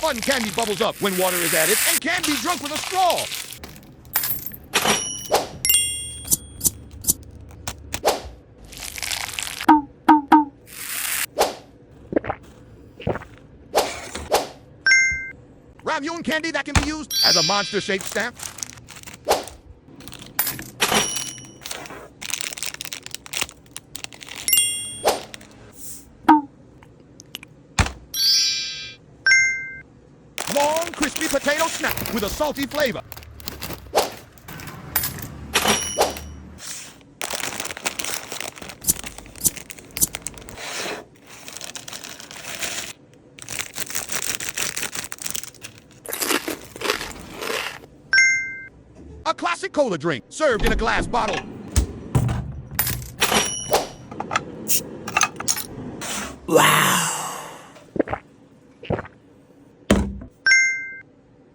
Fun candy bubbles up when water is added and can be drunk with a straw. Ramune candy that can be used as a monster-shaped stamp. Long, crispy potato snack with a salty flavor. A classic cola drink served in a glass bottle.